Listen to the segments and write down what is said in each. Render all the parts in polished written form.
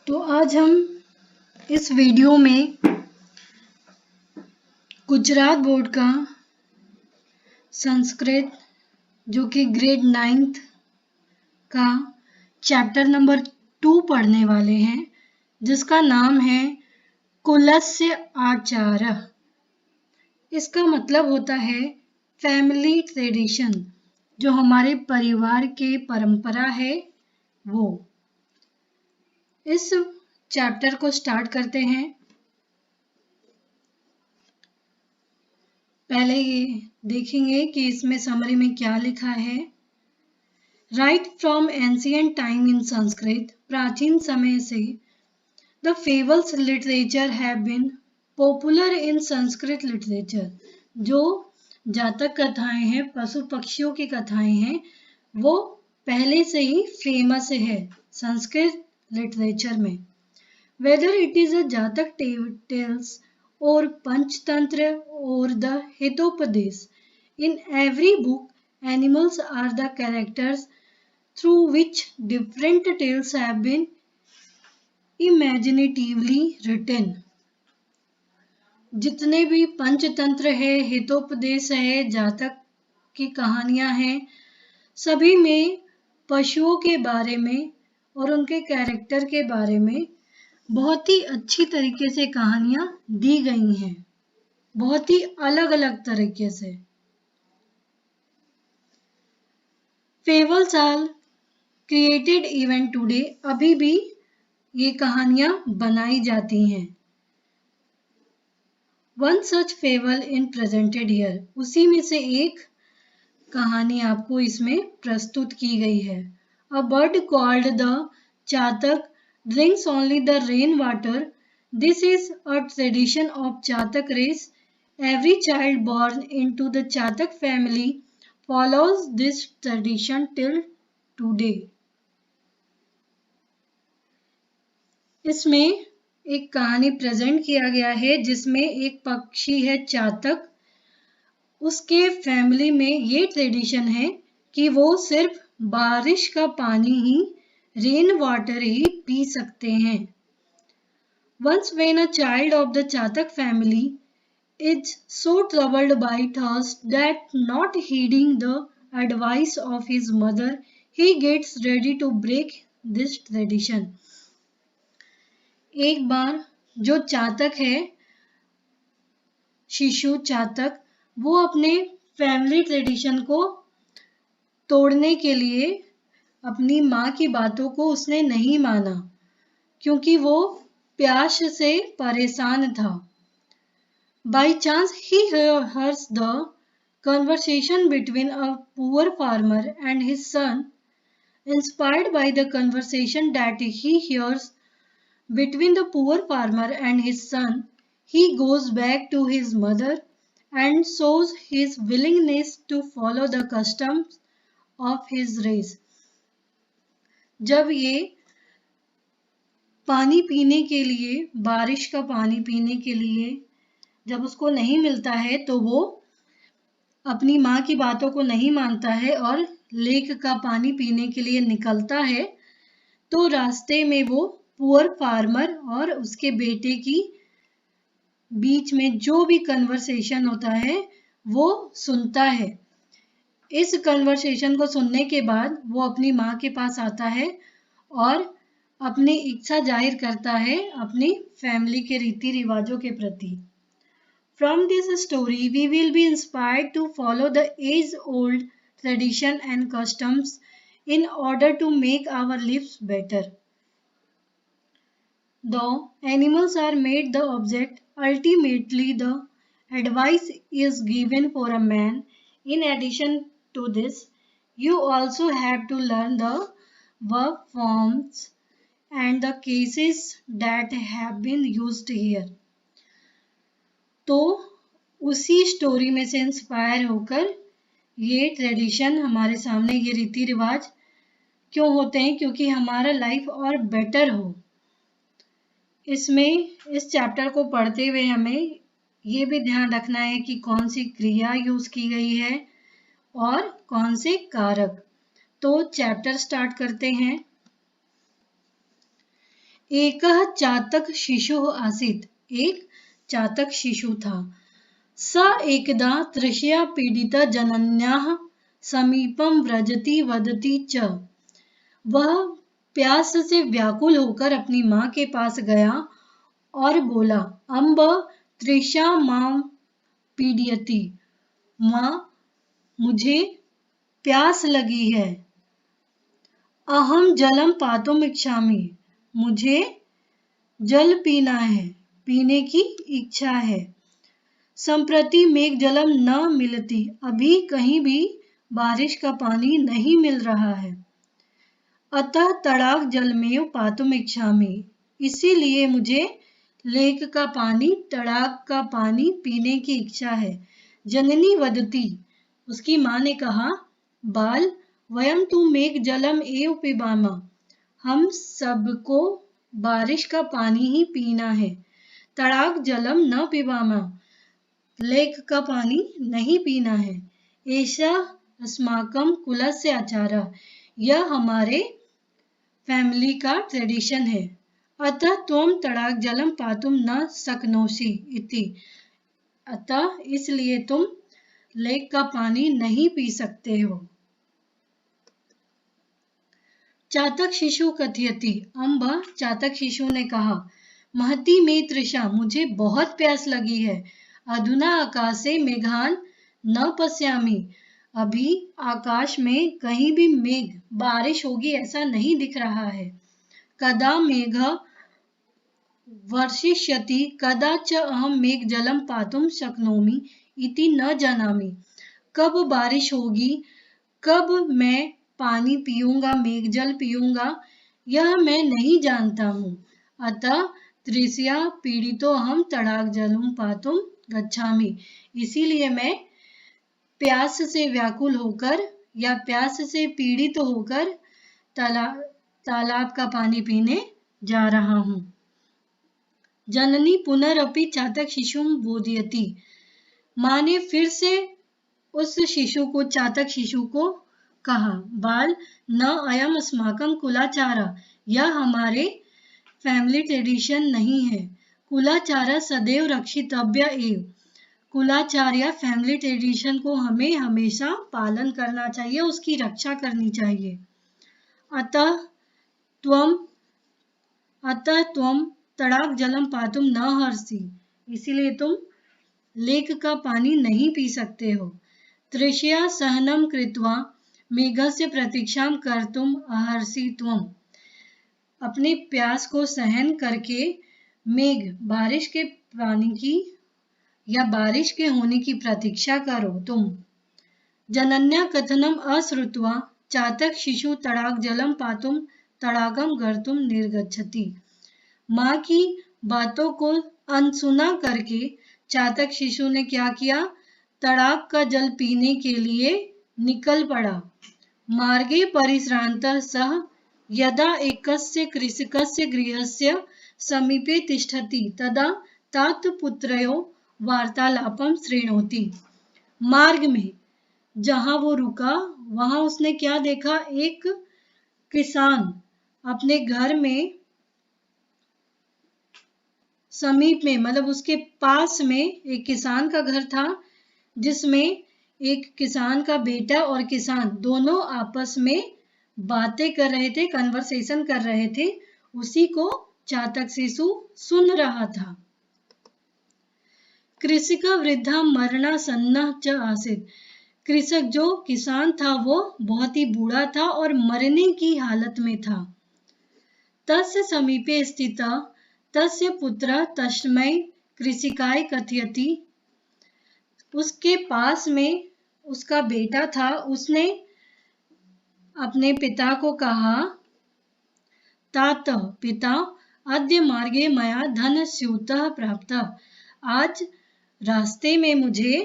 तो आज हम इस वीडियो में गुजरात बोर्ड का संस्कृत जो कि ग्रेड 9th का चैप्टर नंबर 2 पढ़ने वाले हैं, जिसका नाम है कुलस्य आचारः। इसका मतलब होता है फैमिली ट्रेडिशन, जो हमारे परिवार के परंपरा है वो। इस चैप्टर को स्टार्ट करते हैं। पहले ये देखेंगे कि इसमें समरी में क्या लिखा है। Right from ancient time in Sanskrit, प्राचीन समय से the fables literature have been popular in Sanskrit literature. जो जातक कथाएं हैं, पशु पक्षियों की कथाएं हैं, वो पहले से ही फेमस है संस्कृत लिटरेचर में। Whether it is a Jatak tales or Panchtantra or the Hitopadesh, in every book, animals are the characters through which different tales have been imaginatively written. जितने भी पंचतंत्र है, हितोपदेश है, जातक की कहानियां हैं, सभी में पशुओं के बारे में और उनके कैरेक्टर के बारे में बहुत ही अच्छी तरीके से कहानियां दी गई हैं, बहुत ही अलग अलग तरीके से। Fables are created even today, अभी भी ये कहानियां बनाई जाती हैं। One such fable in presented here, उसी में से एक कहानी आपको इसमें प्रस्तुत की गई है। A bird called the chatak drinks only the rain water. This is a tradition of Chatak race. Every child born into the Chatak family follows this tradition till today. इसमें एक कहानी प्रेजेंट किया गया है जिसमें एक पक्षी है चातक। उसके फैमिली में ये ट्रेडिशन है कि वो सिर्फ बारिश का पानी ही, रेन वाटर ही पी सकते हैं। Once when a child of the Chatak family is so troubled by thirst that not heeding the advice of his mother, he gets ready to break this tradition. एक बार जो चातक है, शिशु चातक, वो अपने family tradition को तोड़ने के लिए अपनी माँ की बातों को उसने नहीं माना, क्योंकि वो प्यास से परेशान था। By chance he hears the conversation between a poor farmer and his son. Inspired by the conversation that he hears between the poor farmer and his son, he goes back to his mother and shows his willingness to follow the customs of his race. जब ये पानी पीने के लिए, बारिश का पानी पीने के लिए जब उसको नहीं मिलता है, तो वो अपनी माँ की बातों को नहीं मानता है और लेक का पानी पीने के लिए निकलता है। तो रास्ते में वो पुअर फार्मर और उसके बेटे की बीच में जो भी कन्वर्सेशन होता है वो सुनता है। इस कन्वर्सेशन को सुनने के बाद वो अपनी माँ के पास आता है और अपनी इच्छा जाहिर करता है अपनी फैमिली के रीति रिवाजों के प्रति। From this story, we will be inspired to follow the age-old tradition and customs in order to make our lives better. Though animals are made the object, ultimately the advice is given for a man. In addition to this, you also have to learn the verb forms and the cases that have been used here. तो उसी story में से inspire होकर ये tradition हमारे सामने, ये रीति रिवाज क्यों होते हैं? क्योंकि हमारा लाइफ और बेटर हो। इसमें इस चैप्टर को पढ़ते हुए हमें ये भी ध्यान रखना है कि कौन सी क्रिया यूज की गई है और कौन से कारक। तो चैप्टर स्टार्ट करते हैं। एकः चातक शिशुः आसीत्, एक चातक शिशु था। स एकदा तृषया पीडिता जनन्याः समीपं व्रजति वदति च। वह प्यास से व्याकुल होकर अपनी माँ के पास गया और बोला, अम्ब तृषा मां पीडयति, माँ मुझे प्यास लगी है। अहम जलम पातुम इच्छामि, मुझे जल पीना है, पीने की इच्छा है। संप्रति मेघ जलम न मिलती, अभी कहीं भी बारिश का पानी नहीं मिल रहा है। अतः तड़ाग जलमेव पातुम इच्छामि, इसीलिए मुझे लेक का पानी, तड़ाग का पानी पीने की इच्छा है। जननी वदती, उसकी माँ ने कहा, बाल वयम तु मेघ जलम एव पिबामा, हम सबको बारिश का पानी ही पीना है। तड़ाग जलम न पिबामा, लेक का पानी नहीं पीना है। ऐसा अस्माकं कुलस्य आचारः, यह हमारे फैमिली का ट्रेडिशन है। अतः त्वं तड़ाग जलम पातुम न शक्नोषि इति, अतः इसलिए तुम लेक का पानी नहीं पी सकते हो। चातक शिशु कथयति, अम्ब चातक शिशु ने कहा, महती मे तृषा, मुझे बहुत प्यास लगी है। अधुना आकाशे मेघान न पश्यामि, अभी आकाश में कहीं भी मेघ, बारिश होगी ऐसा नहीं दिख रहा है। कदा मेघ वर्षिष्यति कदा च अहम मेघ जलम पातुम शक्नोमि इति न जानामि, कब बारिश होगी, कब मैं पानी पीऊंगा, मेघ जल पीऊंगा, यह मैं नहीं जानता हूँ। अतः तृषया पीड़ितो हम तड़ाग जलम पातुम गच्छामि, इसीलिए मैं प्यास से व्याकुल होकर या प्यास से पीड़ित होकर तालाब का पानी पीने जा रहा हूँ। जननी पुनरपि चातक शिशु बोधयति, माँ ने फिर से उस शिशु को, चातक शिशु को कहा, बाल न अयम अस्माकं कुलाचारः, यह हमारे फैमिली ट्रेडिशन नहीं है। कुलाचार सदैव रक्षितव्य एव, कुलाचार या फैमिली ट्रेडिशन को हमें हमेशा पालन करना चाहिए, उसकी रक्षा करनी चाहिए। अतः त्वम तड़ाग जलम पातुम न हर्षि, इसीलिए तुम लेक का पानी नहीं पी सकते हो। तृषया सहनम कृत्वा मेघस्य प्रतीक्षां कर्तुम अहर्षि त्वम, अपने प्यास को सहन करके मेघ, बारिश के पानी की या बारिश के होने की प्रतीक्षा करो तुम। जनन्या कथनम अश्रुत्वा चातक शिशु तड़ाग जलम पातुम तड़ागम गर्तुम निर्गच्छति, माँ की बातों को अनसुना करके चातक शिशु ने क्या किया, तड़ाग का जल पीने के लिए निकल पड़ा। मार्गे परिश्रान्तः सः यदा एकस्य कृषकस्य गृहस्य समीपे तिष्ठति तदा तात पुत्रयोः वार्तालापं शृणोति। मार्ग में जहां वो रुका वहां उसने क्या देखा, एक किसान अपने घर में समीप में, मतलब उसके पास में एक किसान का घर था, जिसमें एक किसान का बेटा और किसान दोनों आपस में बातें कर रहे थे, कन्वर्सेशन कर रहे थे। उसी को चातक शिशु सुन रहा था। कृषक वृद्धा मरणासन्न च आसीत्, कृषक जो किसान था वो बहुत ही बूढ़ा था और मरने की हालत में था। तस्य समीपे स्थितः तस्य पुत्रः तस्मै कृषिकाय कथयति, उसके पास में उसका बेटा था, उसने अपने पिता को कहा, तात पिता, अद्य मार्गे मया धनस्यूतः प्राप्तः, आज रास्ते में मुझे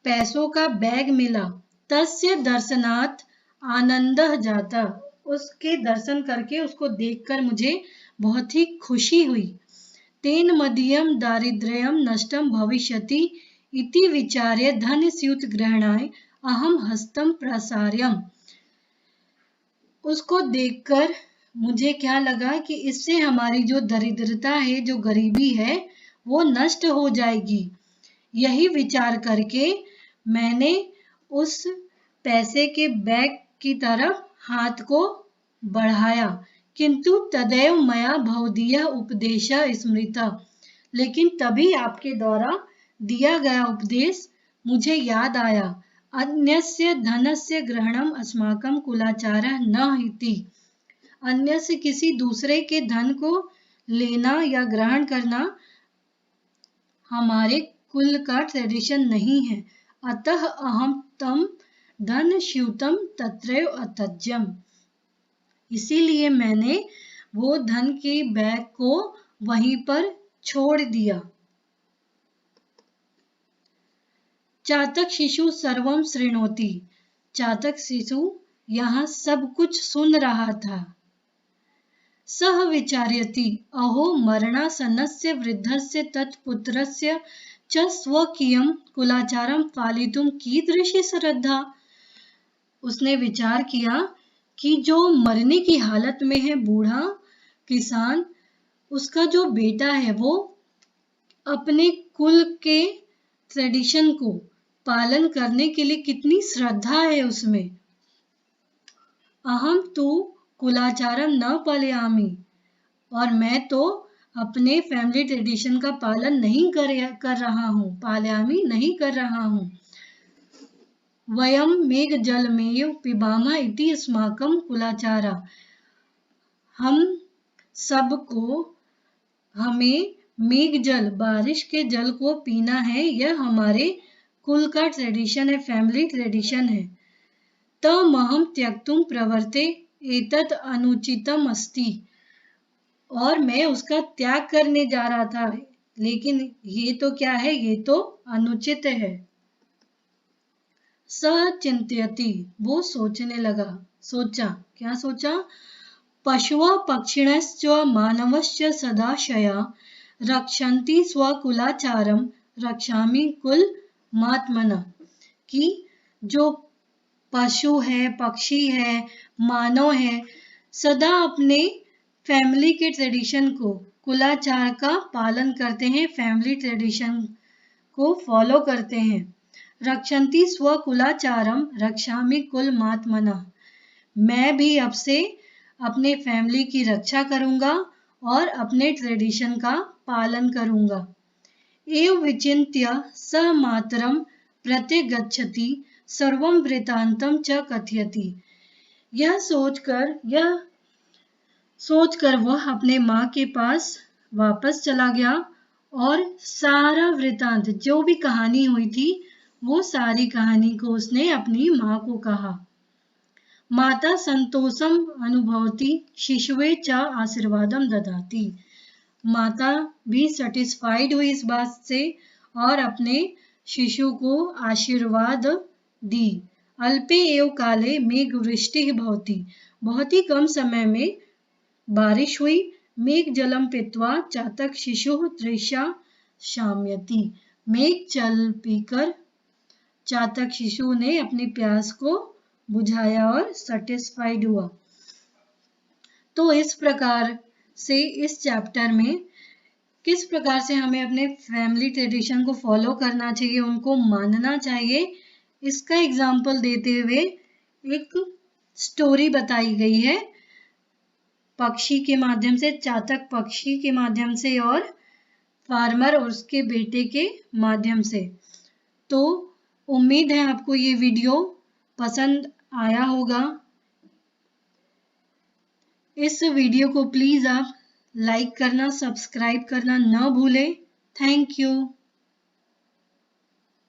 पैसों का बैग मिला। तस्य दर्शनात् आनंदः जाता, उसके दर्शन करके, उसको देखकर मुझे बहुत ही खुशी हुई। तेन मदीयं दारिद्र्यं नष्टं भविष्यति इति विचार्य धनस्यूत ग्रहणाय अहम हस्तं प्रसार्यम्, उसको देखकर मुझे क्या लगा कि इससे हमारी जो दरिद्रता है, जो गरीबी है, वो नष्ट हो जाएगी। यही विचार करके मैंने उस पैसे के बैग की तरफ हाथ को बढ़ाया, किंतु तदैव मया भवदीयः उपदेशः स्मृतः। लेकिन तभी आपके द्वारा दिया गया उपदेश मुझे याद आया। अन्यस्य धनस्य ग्रहणम अस्माकं कुलाचारः न इति। अन्य से किसी दूसरे के धन को लेना या ग्रहण करना हमारे कुल का ट्रेडिशन नहीं है। अतः अहम तम धन स्यूतम तत्रैव अत्यज्यम। इसीलिए मैंने वो धन के बैग को वहीं पर छोड़ दिया। चातक शिशु सर्वम शृणोति। चातक शिशु यहाँ सब कुछ सुन रहा था। सह विचार्यति अहो मरणासन्नस्य वृद्धस्य तत्पुत्रस्य च स्वकीयं कुलाचारं पालितुं कीदृशी श्रद्धा। उसने विचार किया कि जो मरने की हालत में है बूढ़ा किसान, उसका जो बेटा है वो अपने कुल के ट्रेडिशन को पालन करने के लिए कितनी श्रद्धा है उसमें। अहम तो कुलाचारम न पालयामि, और मैं तो अपने फैमिली ट्रेडिशन का पालन नहीं कर रहा हूँ। पालयामि नहीं कर रहा हूँ। वयम मेघ जलमेव पिबामः इति अस्माकं कुलाचारा। हम सबको हमें मेघ जल, बारिश के जल को पीना है, यह हमारे कुल का ट्रेडिशन है, फैमिली ट्रेडिशन है। तमहं त्यक्तुं प्रवर्ते एतत् अनुचितम अस्ति। और मैं उसका त्याग करने जा रहा था, लेकिन ये तो क्या है, ये तो अनुचित है। स चिंतयति, वो सोचने लगा। सोचा, क्या सोचा? पशवः पक्षिणश्च मानवश्च सदाशया रक्षन्ति स्वकुलाचारं रक्षामि कुलमात्मनः। कि जो पशु है, पक्षी है, मानव है, सदा अपने फैमिली के ट्रेडिशन को, कुलाचार का पालन करते हैं, फैमिली ट्रेडिशन को फॉलो करते हैं। रक्षन्ति स्वकुलाचारम रक्षामि कुलमात्मनः। मैं भी अब से अपने फैमिली की रक्षा करूंगा और अपने ट्रेडिशन का पालन करूंगा। एव विचिन्त्य स मातरम प्रत्यगच्छति सर्वं वृत्तान्तं च कथयति। यह सोचकर वह अपने माँ के पास वापस चला गया और सारा वृत्तांत, जो भी कहानी हुई थी, वो सारी कहानी को उसने अपनी माँ को कहा। माता संतोषम अनुभवती शिशुवे च आशीर्वादम ददाति। माता भी सेटिस्फाइड हुई इस बात से और अपने शिशु को आशीर्वाद दी। अल्पे एव काले मेघ वृष्टि भवति। बहुत ही कम समय में बारिश हुई। मेघ जलम पीत्वा चातक शिशु तृषा शाम्यति। मेघ जल पीकर चातक शिशु ने अपनी प्यास को बुझाया और सेटिस्फाइड हुआ। तो इस प्रकार से इस चैप्टर में किस प्रकार से हमें अपने फैमिली ट्रेडिशन को फॉलो करना चाहिए, उनको मानना चाहिए, इसका एग्जाम्पल देते हुए एक स्टोरी बताई गई है, पक्षी के माध्यम से, चातक पक्षी के माध्यम से और फार्मर और उसके बेटे के माध्यम से। तो उम्मीद है आपको ये वीडियो पसंद आया होगा। इस वीडियो को प्लीज आप लाइक करना, सब्सक्राइब करना न भूलें। Thank you.